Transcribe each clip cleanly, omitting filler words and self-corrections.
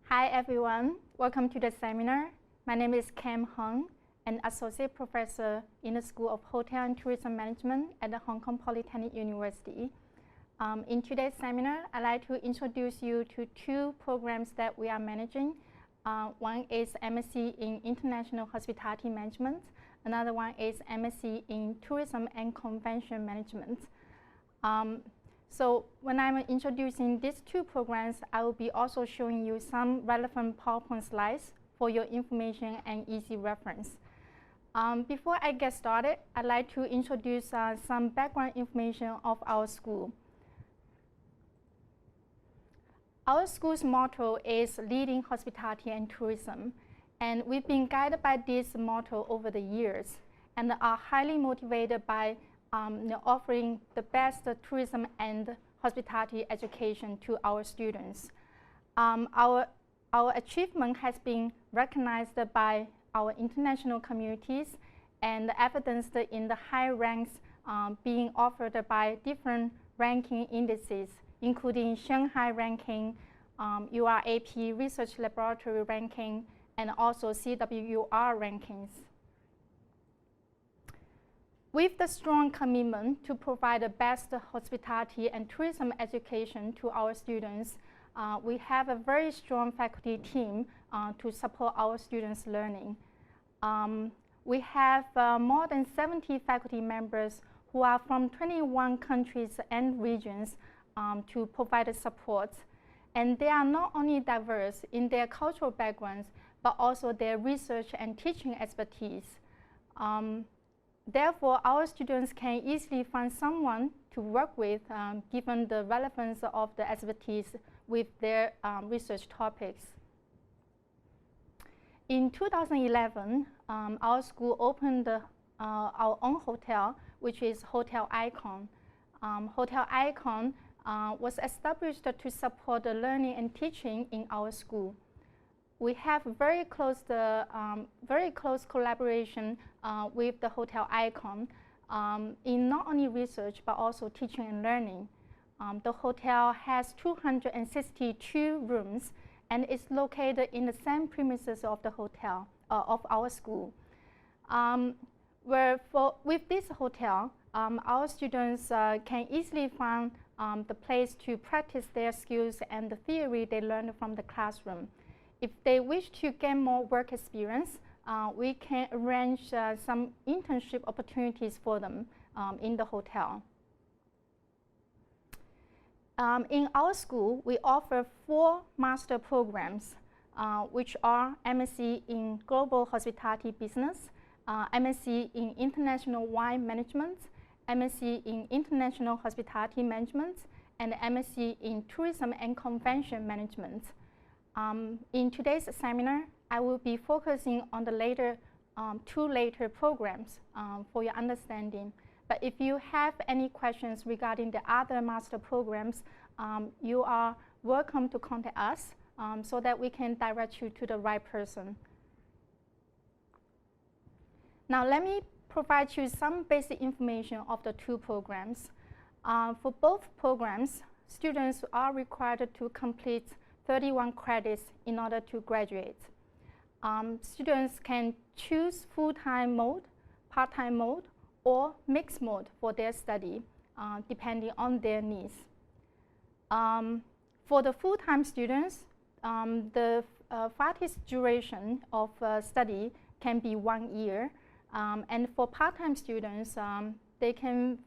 Hi everyone, welcome to the seminar. My name is Cam Hung, an associate professor in the School of Hotel and Tourism Management at the Hong Kong Polytechnic University. In today's seminar, I'd like to introduce you to two programs that we are managing. One is MSc in International Hospitality Management. Another one is MSc in Tourism and Convention Management. So when I'm introducing these two programs, I will be also showing you some relevant PowerPoint slides for your information and easy reference. Before I get started, I'd like to introduce some background information of our school. Our school's motto is Leading Hospitality and Tourism, and we've been guided by this motto over the years and are highly motivated by offering the best tourism and hospitality education to our students. Our achievement has been recognized by our international communities and evidenced in the high ranks being offered by different ranking indices, including Shanghai ranking, URAP Research Laboratory ranking, and also CWUR rankings. With the strong commitment to provide the best hospitality and tourism education to our students, we have a very strong faculty team to support our students' learning. We have more than 70 faculty members who are from 21 countries and regions to provide support. And they are not only diverse in their cultural backgrounds, but also their research and teaching expertise. Therefore, our students can easily find someone to work with given the relevance of the expertise with their research topics. In 2011, our school opened our own hotel, which is Hotel Icon. Hotel Icon was established to support the learning and teaching in our school. We have very close collaboration with the Hotel Icon in not only research but also teaching and learning. The hotel has 262 rooms and is located in the same premises of the hotel of our school. With this hotel, our students can easily find the place to practice their skills and the theory they learned from the classroom. If they wish to gain more work experience, we can arrange some internship opportunities for them in the hotel. In our school, we offer 4 master programs, which are MSc in Global Hospitality Business, MSc in International Wine Management, MSc in International Hospitality Management, and MSc in Tourism and Convention Management. In today's seminar, I will be focusing on the two later programs for your understanding. But if you have any questions regarding the other master programs, you are welcome to contact us so that we can direct you to the right person. Now let me provide you some basic information of the two programs. For both programs, students are required to complete 31 credits in order to graduate. Students can choose full-time mode, part-time mode, or mixed mode for their study, depending on their needs. For the full-time students, the farthest duration of study can be 1 year. And for part-time students, they can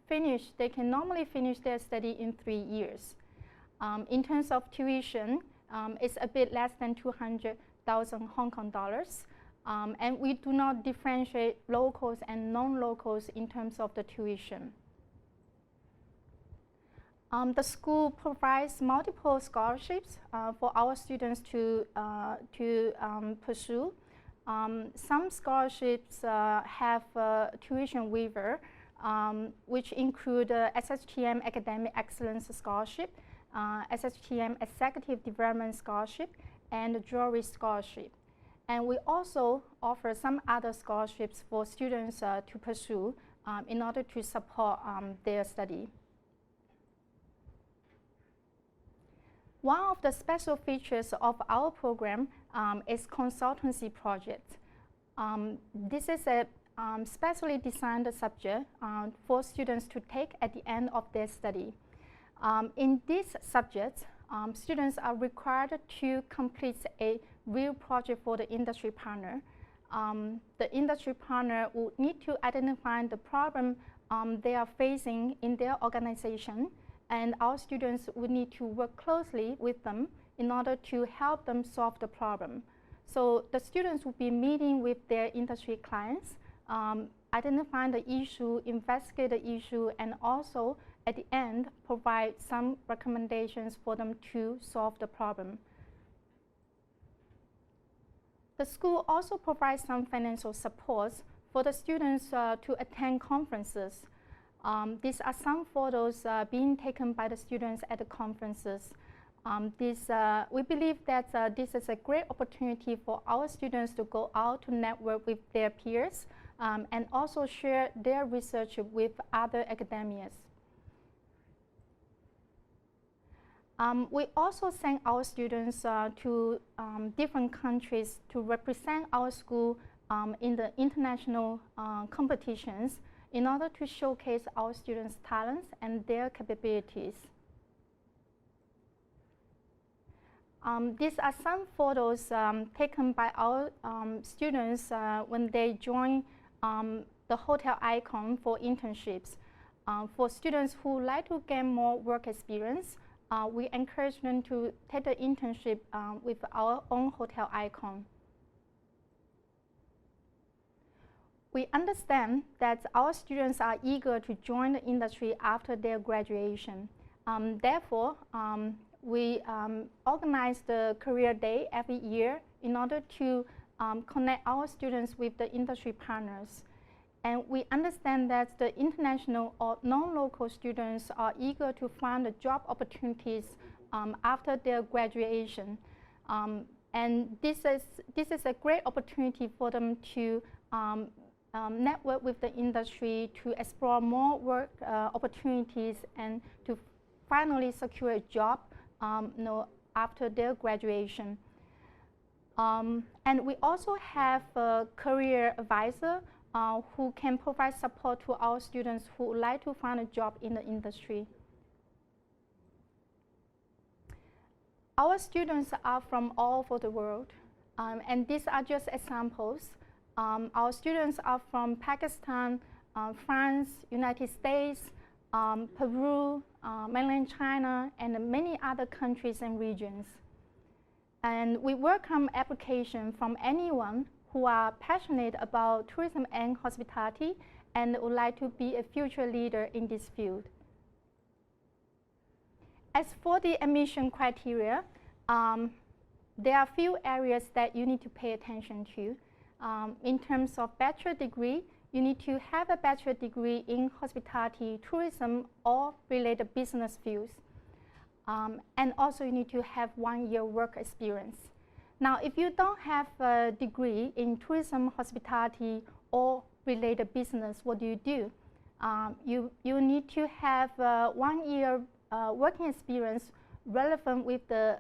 normally finish their study in 3 years. In terms of tuition, it's a bit less than 200,000 Hong Kong dollars. And we do not differentiate locals and non-locals in terms of the tuition. The school provides multiple scholarships for our students to pursue. Some scholarships have tuition waiver, which include SHTM Academic Excellence Scholarship, SHTM Executive Development Scholarship, and Jewelry Scholarship. And we also offer some other scholarships for students to pursue in order to support their study. One of the special features of our program is Consultancy Projects. This is a specially designed subject for students to take at the end of their study. In this subject, students are required to complete a real project for the industry partner. The industry partner would need to identify the problem they are facing in their organization, and our students would need to work closely with them in order to help them solve the problem. So the students will be meeting with their industry clients, identifying the issue, investigate the issue, and also at the end provide some recommendations for them to solve the problem. The school also provides some financial supports for the students to attend conferences. These are some photos being taken by the students at the conferences. We believe that this is a great opportunity for our students to go out to network with their peers and also share their research with other academics. We also send our students to different countries to represent our school in the international competitions in order to showcase our students' talents and their capabilities. These are some photos taken by our students when they join the Hotel Icon for internships. For students who like to gain more work experience, we encourage them to take the internship with our own Hotel Icon. We understand that our students are eager to join the industry after their graduation. Therefore, we organize the Career Day every year in order to connect our students with the industry partners. And we understand that the international or non-local students are eager to find the job opportunities after their graduation. And this is a great opportunity for them to network with the industry, to explore more work opportunities, and to finally secure a job after their graduation. And we also have a career advisor who can provide support to our students who would like to find a job in the industry. Our students are from all over the world, and these are just examples. Our students are from Pakistan, France, United States, Peru, mainland China, and many other countries and regions. And we welcome application from anyone who are passionate about tourism and hospitality and would like to be a future leader in this field. As for the admission criteria, there are a few areas that you need to pay attention to. In terms of bachelor degree, you need to have a bachelor degree in hospitality, tourism, or related business fields. And also you need to have 1 year work experience. Now, if you don't have a degree in tourism, hospitality, or related business, what do? You need to have 1 year working experience relevant with the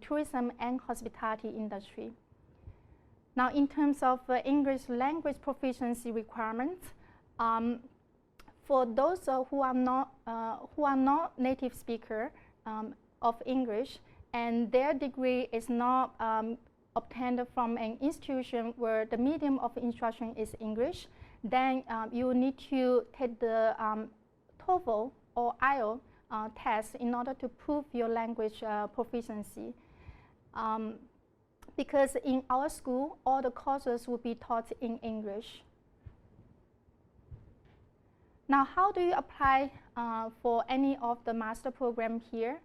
tourism and hospitality industry. Now, in terms of English language proficiency requirements, for those who are not native speaker of English, and their degree is not obtained from an institution where the medium of instruction is English, then you need to take the TOEFL or IELTS test in order to prove your language proficiency. Because in our school, all the courses will be taught in English. Now, how do you apply for any of the master program here?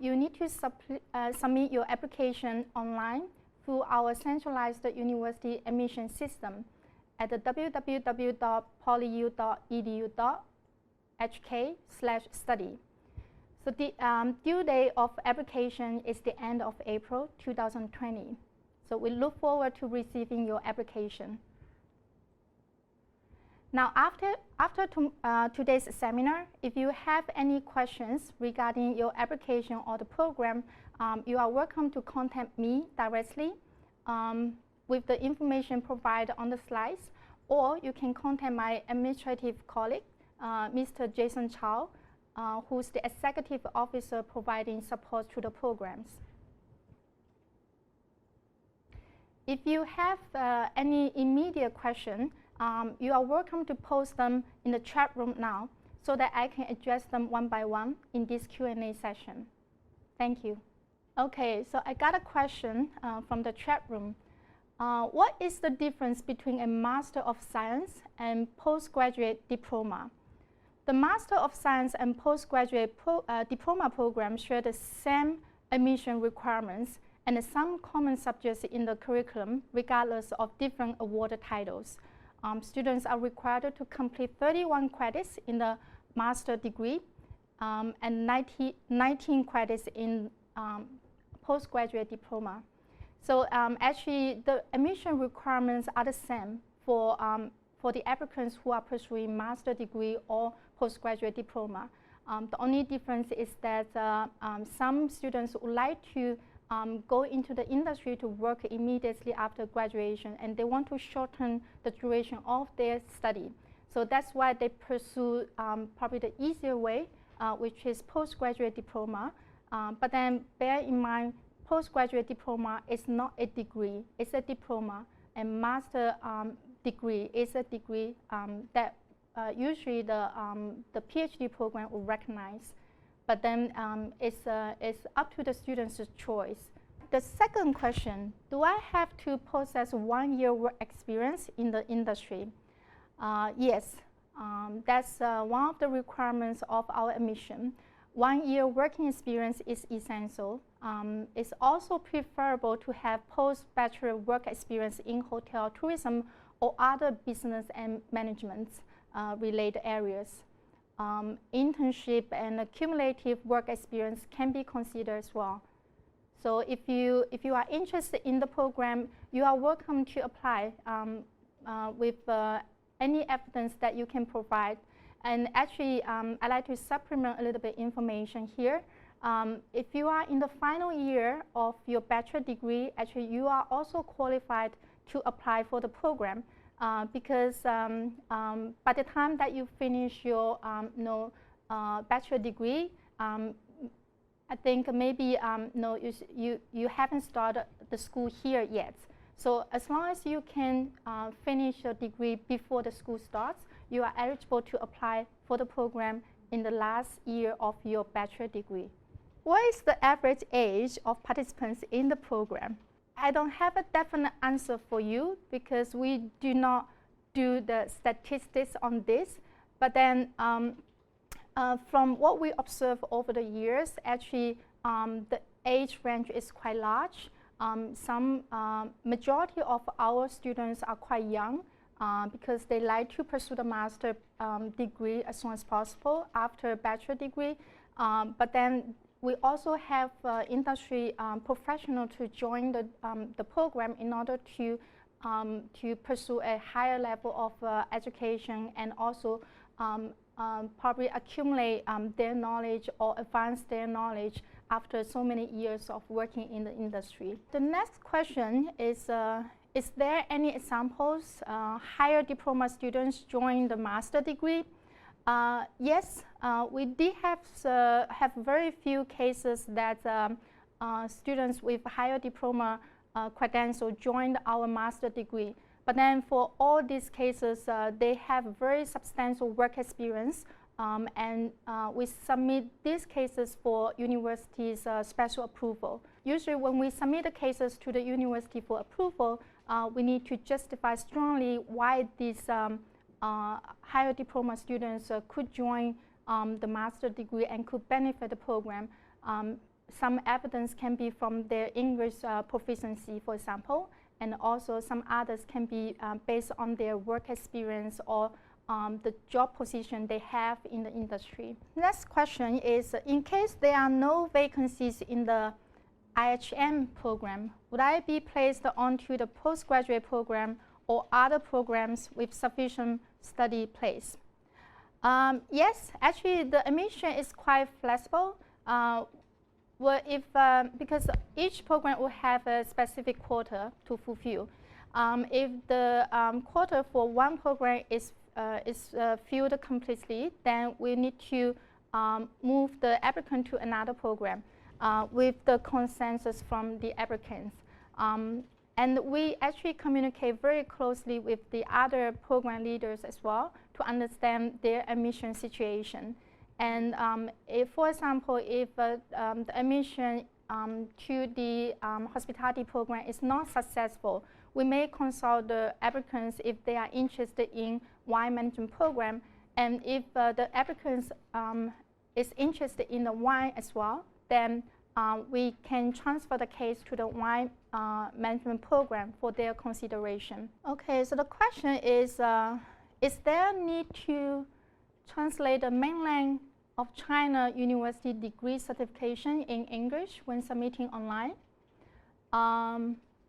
You need to submit your application online through our centralized university admission system at the www.polyu.edu.hk/study. So the due date of application is the end of April 2020. So we look forward to receiving your application. Now, after today's seminar, if you have any questions regarding your application or the program, you are welcome to contact me directly with the information provided on the slides, or you can contact my administrative colleague, Mr. Jason Chow, who's the executive officer providing support to the programs. If you have any immediate question, you are welcome to post them in the chat room now so that I can address them one by one in this Q&A session. Thank you. Okay, so I got a question from the chat room. What is the difference between a Master of Science and postgraduate diploma? The Master of Science and postgraduate diploma programs share the same admission requirements and some common subjects in the curriculum, regardless of different awarded titles. Students are required to complete 31 credits in the master degree and 19 credits in postgraduate diploma. So actually, the admission requirements are the same for the applicants who are pursuing master degree or postgraduate diploma. The only difference is that some students would like to go into the industry to work immediately after graduation, and they want to shorten the duration of their study. So that's why they pursue probably the easier way, which is postgraduate diploma. But then bear in mind, postgraduate diploma is not a degree, it's a diploma, and master degree is a degree that usually the PhD program will recognize. But then it's up to the student's choice. The second question, do I have to possess 1 year work experience in the industry? Yes, that's one of the requirements of our admission. 1 year working experience is essential. It's also preferable to have post-bachelor work experience in hotel, tourism, or other business and management related areas. Internship and cumulative work experience can be considered as well. So if you are interested in the program, you are welcome to apply with any evidence that you can provide. And actually, I'd like to supplement a little bit information here. If you are in the final year of your bachelor degree, actually you are also qualified to apply for the program. Because by the time that you finish your bachelor degree, I think maybe you haven't started the school here yet. So as long as you can finish your degree before the school starts, you are eligible to apply for the program in the last year of your bachelor degree. What is the average age of participants in the program? I don't have a definite answer for you because we do not do the statistics on this. But then from what we observe over the years, actually the age range is quite large. Some majority of our students are quite young because they like to pursue the master degree as soon as possible after a bachelor degree. But then we also have industry professionals to join the program in order to pursue a higher level of education and also probably accumulate their knowledge or advance their knowledge after so many years of working in the industry. The next question is there any examples higher diploma students join the master degree? Yes, we did have very few cases that students with higher diploma credential joined our master degree. But then for all these cases, they have very substantial work experience, and we submit these cases for university's special approval. Usually when we submit the cases to the university for approval, we need to justify strongly why these higher diploma students could join the master degree and could benefit the program. Some evidence can be from their English proficiency, for example, and also some others can be based on their work experience or the job position they have in the industry. Next question is, in case there are no vacancies in the ITCM program, would I be placed onto the postgraduate program or other programs with sufficient study place. Yes, actually the admission is quite flexible. Well, because each program will have a specific quota to fulfill. If the quota for one program is filled completely, then we need to move the applicant to another program with the consensus from the applicants. And we actually communicate very closely with the other program leaders as well to understand their admission situation. And if, for example, if the admission to the hospitality program is not successful, we may consult the applicants if they are interested in wine management program. And if the applicants is interested in the wine as well, then we can transfer the case to the wine management program for their consideration. Okay, so the question is there a need to translate the mainland of China university degree certification in English when submitting online?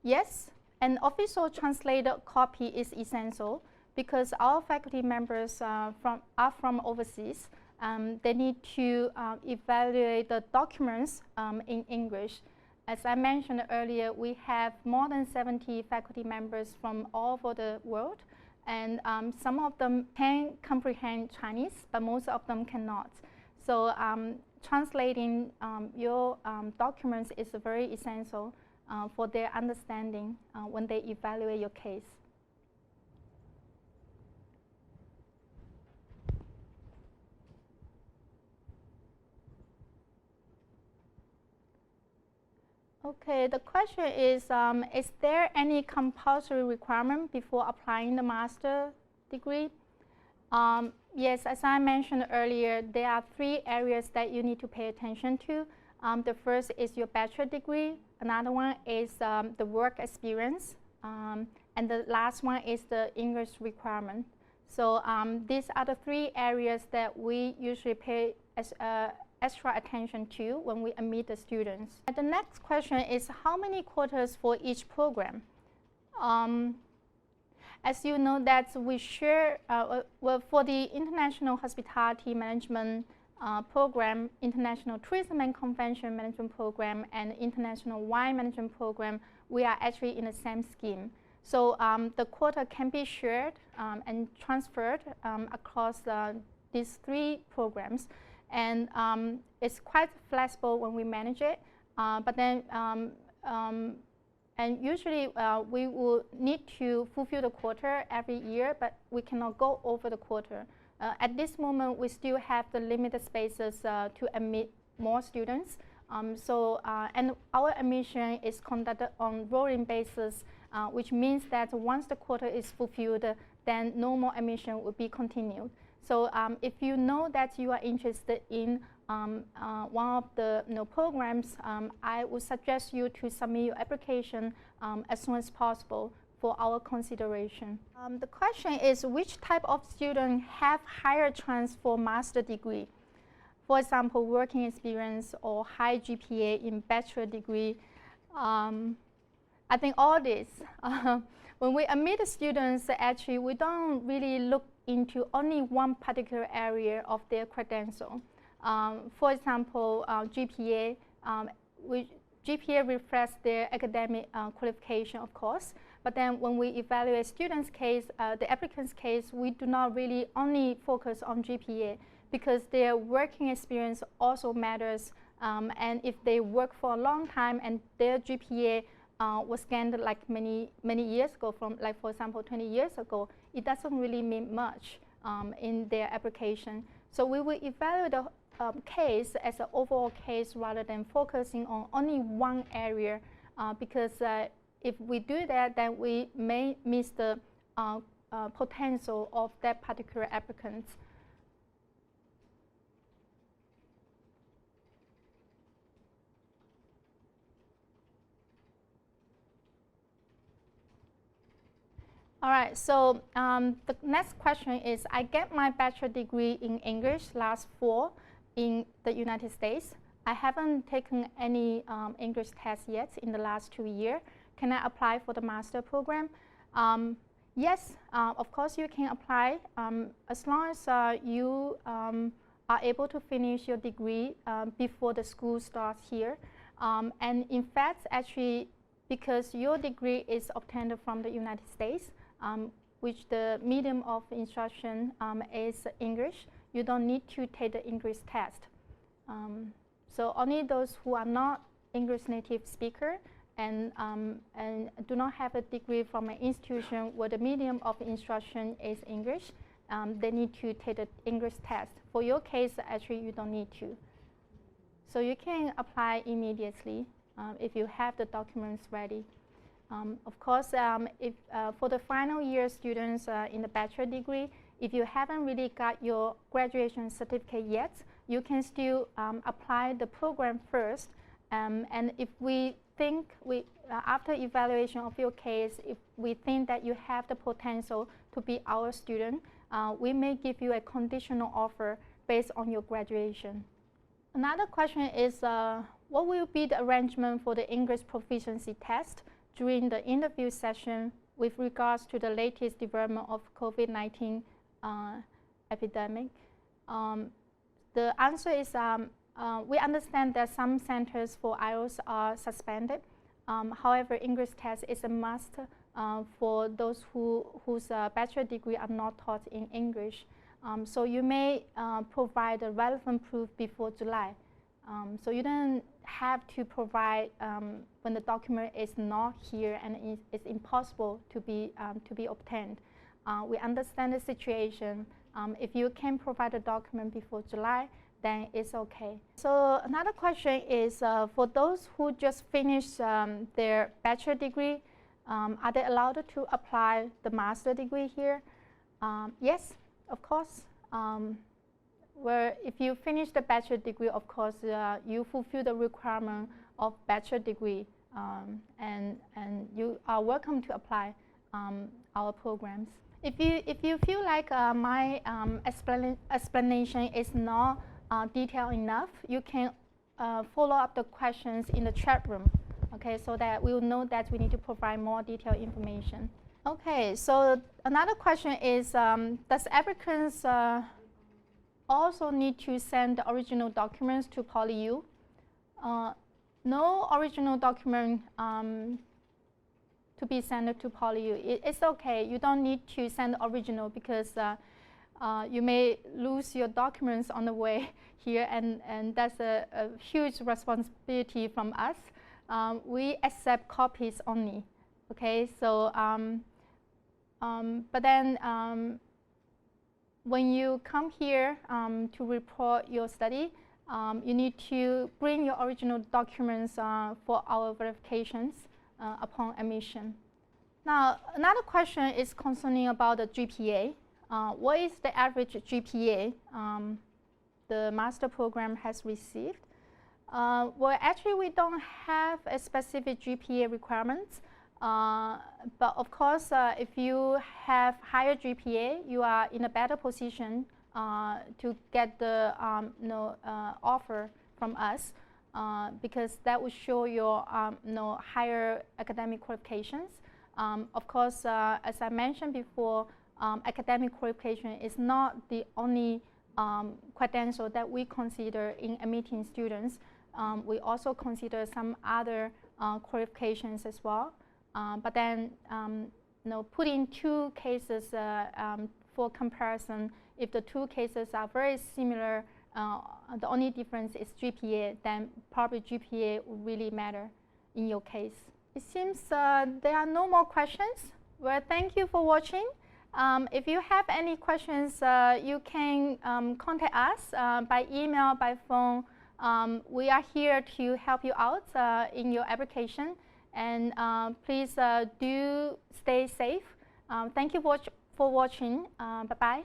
Yes, an official translated copy is essential because our faculty members are from overseas. They need to evaluate the documents in English. As I mentioned earlier, we have more than 70 faculty members from all over the world, and some of them can comprehend Chinese, but most of them cannot. So translating your documents is very essential for their understanding when they evaluate your case. Okay, the question is there any compulsory requirement before applying the master degree? Yes, as I mentioned earlier, there are 3 areas that you need to pay attention to. The first is your bachelor degree. Another one is the work experience. And the last one is the English requirement. So these are the 3 areas that we usually pay extra attention to when we admit the students. And the next question is how many quotas for each program? As you know that we share, well, for the International Hospitality Management Program, International Tourism and Convention Management Program, and International Wine Management Program, we are actually in the same scheme. So the quota can be shared and transferred across these 3 programs. And it's quite flexible when we manage it. But then, and usually we will need to fulfill the quota every year, but we cannot go over the quota. At this moment, we still have the limited spaces to admit more students. And our admission is conducted on rolling basis, which means that once the quota is fulfilled, then no more admission will be continued. So if you know that you are interested in one of the programs, I would suggest you to submit your application as soon as possible for our consideration. The question is which type of student have higher chance for master degree? For example, working experience or high GPA in bachelor degree. I think all this. When we admit the students, actually we don't really look into only one particular area of their credential. For example, GPA, GPA reflects their academic qualification, of course. But then when we evaluate students' case, the applicant's case, we do not really only focus on GPA because their working experience also matters. And if they work for a long time and their GPA was gained like many years ago, from like for example 20 years ago, it doesn't really mean much in their application. So we will evaluate the case as an overall case rather than focusing on only one area because if we do that, then we may miss the potential of that particular applicant. All right, so the next question is, I get my bachelor degree in English last fall in the United States. I haven't taken any English test yet in the last 2 years. Can I apply for the master program? Yes, of course you can apply as long as you are able to finish your degree before the school starts here. And in fact, actually, because your degree is obtained from the United States, which the medium of instruction is English, you don't need to take the English test. So only those who are not English native speaker and do not have a degree from an institution where the medium of instruction is English, they need to take the English test. For your case, actually, you don't need to. So you can apply immediately if you have the documents ready. Of course, if, for the final year students in the bachelor degree, if you haven't really got your graduation certificate yet, you can still apply the program first. And if we think, after evaluation of your case, if we think that you have the potential to be our student, we may give you a conditional offer based on your graduation. Another question is, what will be the arrangement for the English proficiency test during the interview session with regards to the latest development of COVID-19 epidemic? The answer is, we understand that some centers for IELTS are suspended. However, English test is a must for those whose bachelor degree are not taught in English. So you may provide a relevant proof before July. So you don't have to provide when the document is not here and it's impossible to be obtained. We understand the situation. If you can provide a document before July, then it's okay. So another question is, for those who just finished their bachelor degree, are they allowed to apply the master degree here? Yes, of course. Where if you finish the bachelor degree, of course, you fulfill the requirement of bachelor degree, and you are welcome to apply our programs. If you feel like my explanation is not detailed enough, you can follow up the questions in the chat room, okay, so that we will know that we need to provide more detailed information. Okay, so another question is, does applicants also need to send the original documents to PolyU? No original document to be sent to PolyU. It's okay, you don't need to send the original because you may lose your documents on the way here, and that's a huge responsibility from us. We accept copies only, okay? So, but then when you come here to report your study, you need to bring your original documents for our verifications upon admission. Now, another question is concerning about the GPA. What is the average GPA the master program has received? Well, actually, we don't have a specific GPA requirements. But of course, if you have higher GPA, you are in a better position to get the offer from us, because that will show your higher academic qualifications. Of course, as I mentioned before, academic qualification is not the only credential that we consider in admitting students. We also consider some other qualifications as well. But then, putting two cases for comparison, if the two cases are very similar, the only difference is GPA, then probably GPA would really matter in your case. It seems there are no more questions. Well, thank you for watching. If you have any questions, you can contact us by email, by phone. We are here to help you out in your application. And please do stay safe. Thank you for watching. Bye-bye.